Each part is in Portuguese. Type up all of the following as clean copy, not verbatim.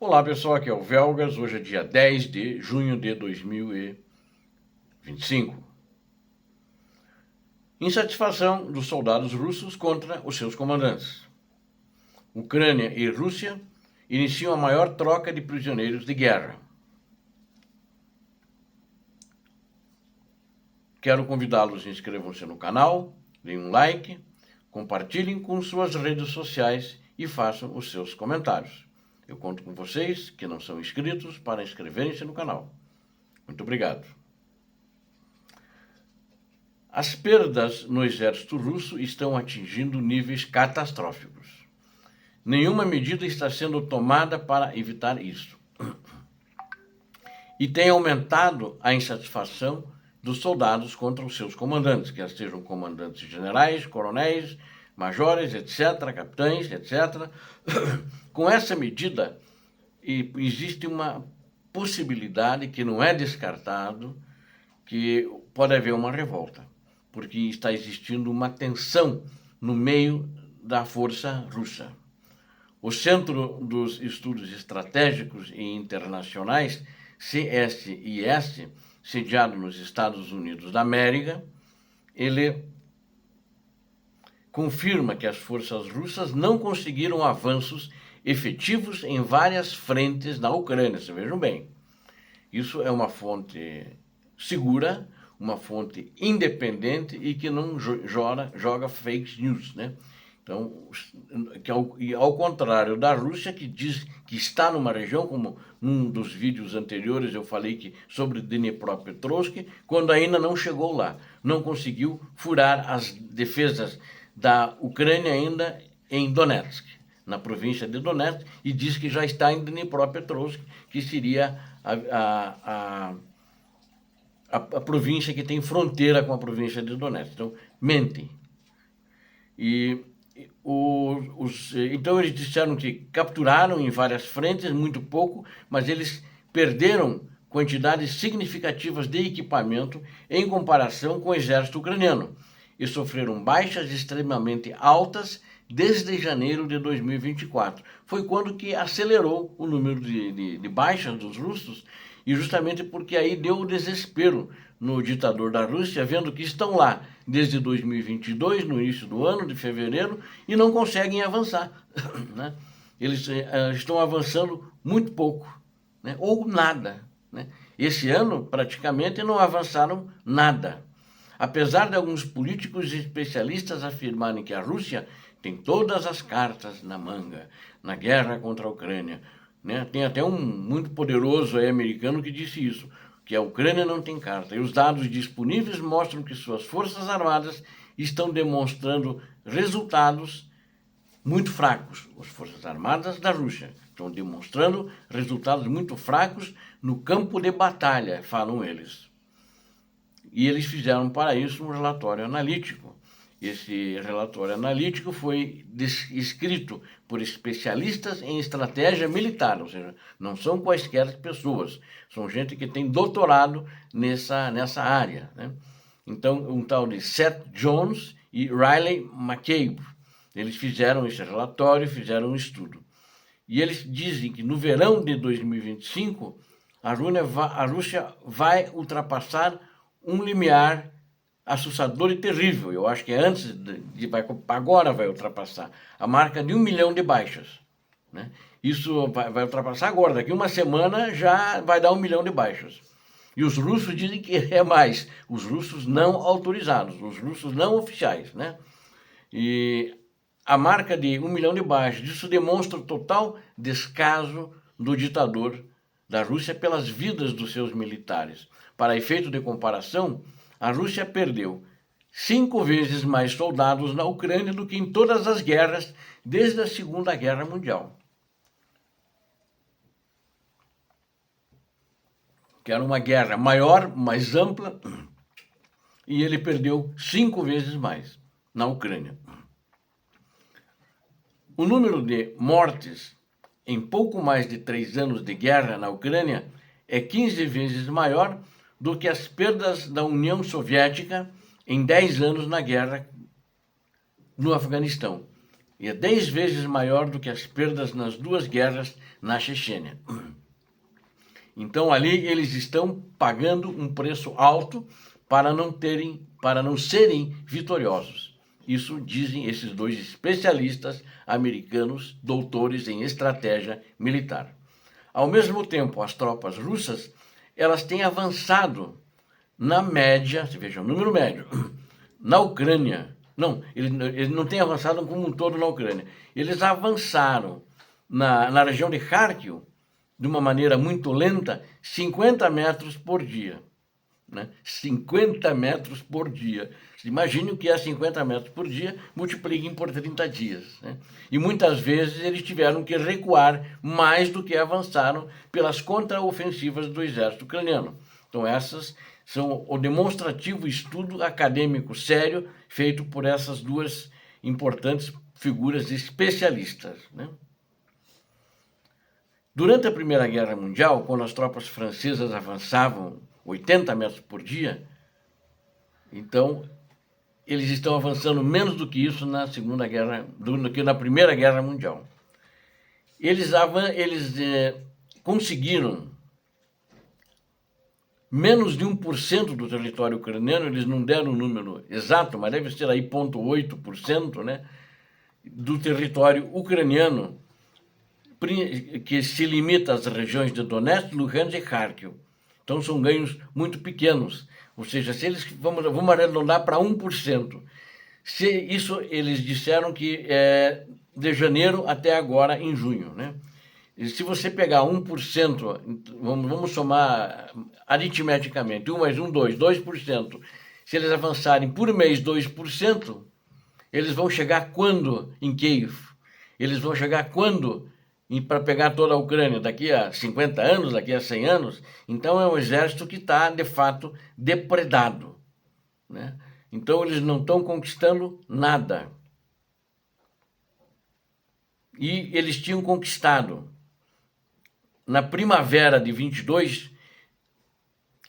Olá pessoal, aqui é o Velgas, hoje é dia 10 de junho de 2025. Insatisfação dos soldados russos contra os seus comandantes. Ucrânia e Rússia iniciam a maior troca de prisioneiros de guerra. Quero convidá-los a inscrevam-se no canal, deem um like, compartilhem com suas redes sociais e façam os seus comentários. Eu conto com vocês que não são inscritos para inscreverem-se no canal. Muito obrigado. As perdas no exército russo estão atingindo níveis catastróficos. Nenhuma medida está sendo tomada para evitar isso. E tem aumentado a insatisfação dos soldados contra os seus comandantes, quer sejam comandantes generais, coronéis, majores, etc., capitães, etc. Com essa medida, existe uma possibilidade que não é descartado que pode haver uma revolta, porque está existindo uma tensão no meio da força russa. O Centro dos Estudos Estratégicos e Internacionais, CSIS, sediado nos Estados Unidos da América, ele confirma que as forças russas não conseguiram avanços efetivos em várias frentes na Ucrânia. Vocês vejam bem, isso é uma fonte segura, uma fonte independente e que não joga fake news, né? Então, ao contrário da Rússia, que diz que está numa região, como num dos vídeos anteriores eu falei que sobre Dnipropetrovsk, quando ainda não chegou lá, não conseguiu furar as defesas da Ucrânia ainda em Donetsk, na província de Donetsk, e diz que já está em Dnipropetrovsk, que seria a província que tem fronteira com a província de Donetsk. Então, mentem. Então eles disseram que capturaram em várias frentes, muito pouco, mas eles perderam quantidades significativas de equipamento em comparação com o exército ucraniano e sofreram baixas extremamente altas desde janeiro de 2024. Foi quando que acelerou o número de baixas dos russos, e justamente porque aí deu o desespero no ditador da Rússia, vendo que estão lá desde 2022, no início do ano, de fevereiro, e não conseguem avançar. Né? Eles estão avançando muito pouco, né? Ou nada. Né? Esse ano, praticamente, não avançaram nada. Apesar de alguns políticos e especialistas afirmarem que a Rússia tem todas as cartas na manga na guerra contra a Ucrânia, né? Tem até um muito poderoso americano que disse isso, que a Ucrânia não tem carta. E os dados disponíveis mostram que suas forças armadas estão demonstrando resultados muito fracos. As forças armadas da Rússia estão demonstrando resultados muito fracos no campo de batalha, falam eles. E eles fizeram para isso um relatório analítico. Esse relatório analítico foi escrito por especialistas em estratégia militar, ou seja, não são quaisquer pessoas, são gente que tem doutorado nessa área. Né? Então, um tal de Seth Jones e Riley McCabe, eles fizeram esse relatório, fizeram um estudo. E eles dizem que no verão de 2025, a Rússia vai ultrapassar um limiar assustador e terrível. Eu acho que agora vai ultrapassar a marca de 1 milhão de baixas. Né? Isso vai ultrapassar agora, daqui uma semana já vai dar 1 milhão de baixas. E os russos dizem que é mais, os russos não autorizados, os russos não oficiais. Né? E a marca de 1 milhão de baixas, isso demonstra o total descaso do ditador da Rússia pelas vidas dos seus militares. Para efeito de comparação, a Rússia perdeu 5 vezes mais soldados na Ucrânia do que em todas as guerras desde a Segunda Guerra Mundial. Que era uma guerra maior, mais ampla, e ele perdeu 5 vezes mais na Ucrânia. O número de mortes em pouco mais de 3 anos de guerra na Ucrânia é 15 vezes maior do que as perdas da União Soviética em 10 anos na guerra no Afeganistão. e é 10 vezes maior do que as perdas nas 2 guerras na Chechênia. Então ali eles estão pagando um preço alto para não serem vitoriosos. Isso dizem esses 2 especialistas americanos, doutores em estratégia militar. Ao mesmo tempo, as tropas russas, elas têm avançado na média, se veja, o número médio, na Ucrânia. Não, eles não têm avançado como um todo na Ucrânia. Eles avançaram na região de Kharkiv, de uma maneira muito lenta, 50 metros por dia. Né? 50 metros por dia. Imagine o que é 50 metros por dia, multipliquem por 30 dias. Né? E muitas vezes eles tiveram que recuar mais do que avançaram pelas contraofensivas do exército ucraniano. Então essas são o demonstrativo estudo acadêmico sério feito por essas 2 importantes figuras especialistas. Né? Durante a Primeira Guerra Mundial, quando as tropas francesas avançavam 80 metros por dia, então eles estão avançando menos do que isso na do que na Primeira Guerra Mundial. Eles conseguiram menos de 1% do território ucraniano, eles não deram o número exato, mas deve ser aí 0,8%, né, do território ucraniano, que se limita às regiões de Donetsk, Luhansk e Kharkiv. Então são ganhos muito pequenos, ou seja, se eles vamos arredondar para 1%. Se isso eles disseram que é de janeiro até agora em junho, né? E se você pegar 1%, vamos somar aritmeticamente, 1 mais 1, 2%. Se eles avançarem por mês 2%, eles vão chegar quando em Kiev? Eles vão chegar quando para pegar toda a Ucrânia? Daqui a 50 anos, daqui a 100 anos? Então é um exército que está, de fato, depredado. Né? Então eles não estão conquistando nada. E eles tinham conquistado, na primavera de 22,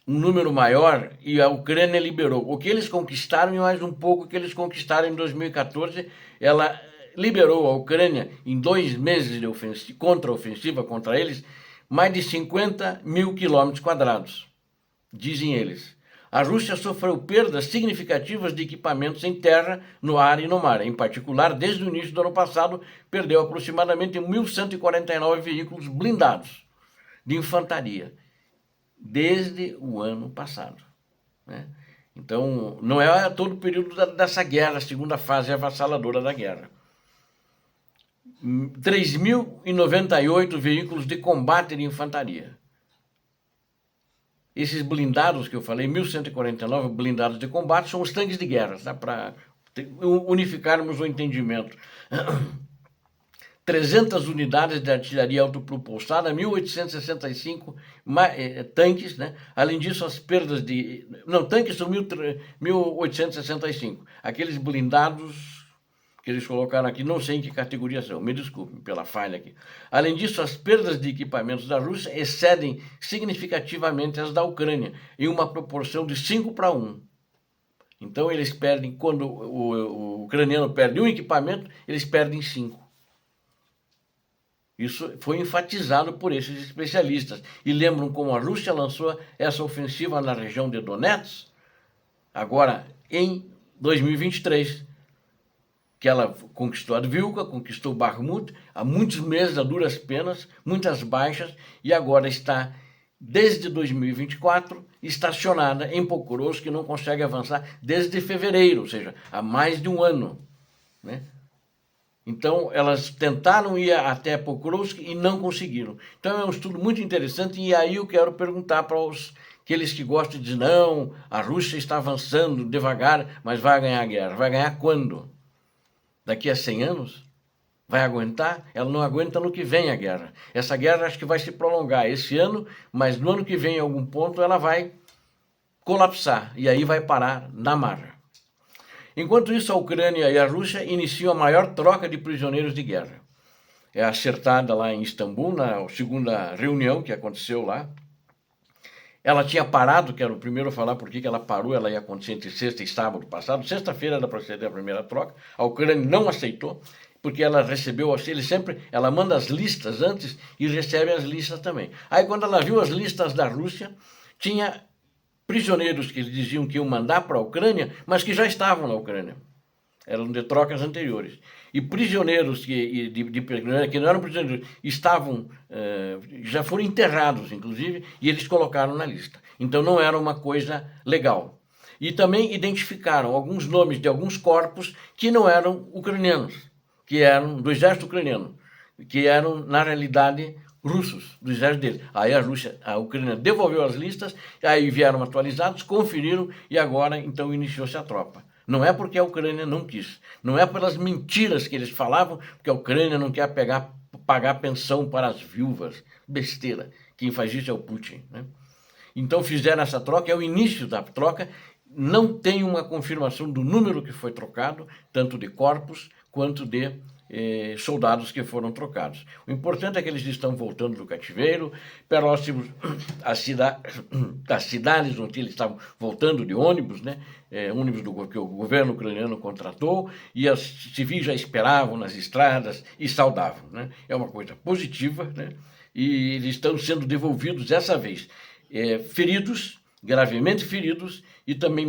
um número maior, e a Ucrânia liberou. O que eles conquistaram e mais um pouco que eles conquistaram em 2014, ela liberou a Ucrânia em 2 meses de contra-ofensiva contra eles, mais de 50 mil quilômetros quadrados, dizem eles. A Rússia sofreu perdas significativas de equipamentos em terra, no ar e no mar. Em particular, desde o início do ano passado, perdeu aproximadamente 1.149 veículos blindados de infantaria, desde o ano passado. Né? Então, não é todo o período dessa guerra, a segunda fase avassaladora da guerra. 3.098 veículos de combate de infantaria. Esses blindados que eu falei, 1.149 blindados de combate, são os tanques de guerra, tá? Para unificarmos o entendimento. 300 unidades de artilharia autopropulsada, 1.865 tanques, né? Além disso, as perdas de... Não, tanques são 1.865. Aqueles blindados que eles colocaram aqui, não sei em que categoria são, me desculpem pela falha aqui. Além disso, as perdas de equipamentos da Rússia excedem significativamente as da Ucrânia, em uma proporção de 5:1. Então, eles perdem, quando o ucraniano perde um equipamento, eles perdem 5. Isso foi enfatizado por esses especialistas. E lembram como a Rússia lançou essa ofensiva na região de Donetsk, agora em 2023, que ela conquistou Advilka, conquistou Bakhmut, há muitos meses, a duras penas, muitas baixas, e agora está, desde 2024, estacionada em Pokrovsk, que não consegue avançar desde fevereiro, ou seja, há mais de um ano. Né? Então, elas tentaram ir até Pokrovsk e não conseguiram. Então, é um estudo muito interessante, e aí eu quero perguntar para aqueles que gostam de dizer, não, a Rússia está avançando devagar, mas vai ganhar a guerra. Vai ganhar quando? Daqui a 100 anos? Vai aguentar? Ela não aguenta no que vem a guerra. Essa guerra acho que vai se prolongar esse ano, mas no ano que vem, em algum ponto, ela vai colapsar, e aí vai parar na marra. Enquanto isso, a Ucrânia e a Rússia iniciam a maior troca de prisioneiros de guerra. É acertada lá em Istambul, na segunda reunião que aconteceu lá. Ela tinha parado, quero primeiro falar por que ela parou, ela ia acontecer entre sexta e sábado passado. Sexta-feira era para ser a primeira troca, a Ucrânia não aceitou. porque ela recebeu, ela manda as listas antes e recebe as listas também. Aí quando ela viu as listas da Rússia, tinha prisioneiros que eles diziam que iam mandar para a Ucrânia, mas que já estavam na Ucrânia. Eram de trocas anteriores. E prisioneiros que não eram prisioneiros, já foram enterrados, inclusive, e eles colocaram na lista. Então não era uma coisa legal. E também identificaram alguns nomes de alguns corpos que não eram ucranianos, que eram do exército ucraniano, que eram, na realidade, russos, do exército deles. Aí a Ucrânia devolveu as listas, aí vieram atualizados, conferiram e agora, então, iniciou-se a tropa. Não é porque a Ucrânia não quis, não é pelas mentiras que eles falavam, porque a Ucrânia não quer pagar pensão para as viúvas. Besteira. Quem faz isso é o Putin, né? Então fizeram essa troca, é o início da troca. Não tem uma confirmação do número que foi trocado, tanto de corpos quanto de soldados que foram trocados. O importante é que eles estão voltando do cativeiro, próximos às cidades onde eles estavam voltando de ônibus, né? Ônibus que o governo ucraniano contratou, e os civis já esperavam nas estradas e saudavam, né? É uma coisa positiva, né? E eles estão sendo devolvidos dessa vez. Feridos, gravemente feridos, e também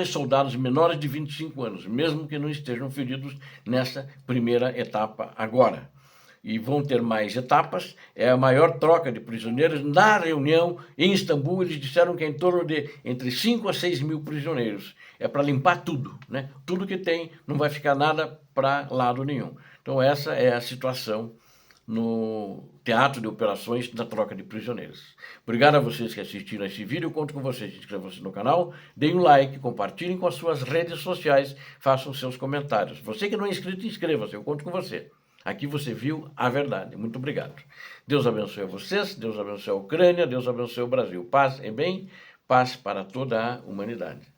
soldados menores de 25 anos, mesmo que não estejam feridos nessa primeira etapa agora. E vão ter mais etapas, é a maior troca de prisioneiros. Na reunião em Istambul, eles disseram que é em torno de entre 5 a 6 mil prisioneiros. É para limpar tudo, né? Tudo que tem, não vai ficar nada para lado nenhum. Então essa é a situação no teatro de operações da troca de prisioneiros. Obrigado a vocês que assistiram a esse vídeo, conto com vocês, inscrevam-se no canal, deem um like, compartilhem com as suas redes sociais, façam seus comentários. Você que não é inscrito, inscreva-se, eu conto com você. Aqui você viu a verdade. Muito obrigado. Deus abençoe vocês, Deus abençoe a Ucrânia, Deus abençoe o Brasil. Paz e bem, paz para toda a humanidade.